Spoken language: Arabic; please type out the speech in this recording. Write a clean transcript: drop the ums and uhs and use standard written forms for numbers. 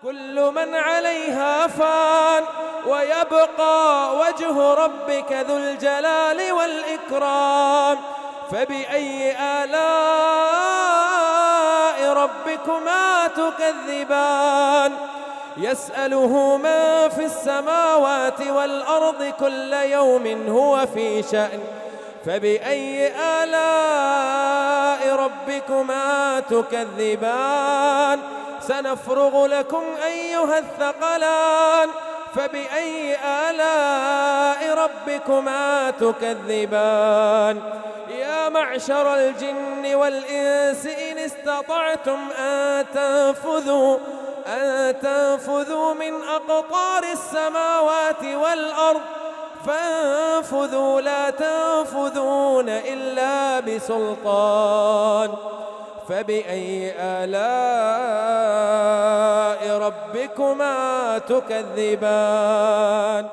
كل من عليها فان ويبقى وجه ربك ذو الجلال والإكرام. فبأي آلاء ربكما تكذبان؟ يسأله من في السماوات والأرض كل يوم هو في شأن. فبأي آلاء ربكما تكذبان؟ سنفرغ لكم أيها الثقلان. فبأي آلاء ربكما تكذبان؟ يا معشر الجن والإنس إن استطعتم أن تنفذوا من أقطار السماوات والأرض فانفذوا لا تنفذون إلا بسلطان. فبأي آلاء ربكما تكذبان؟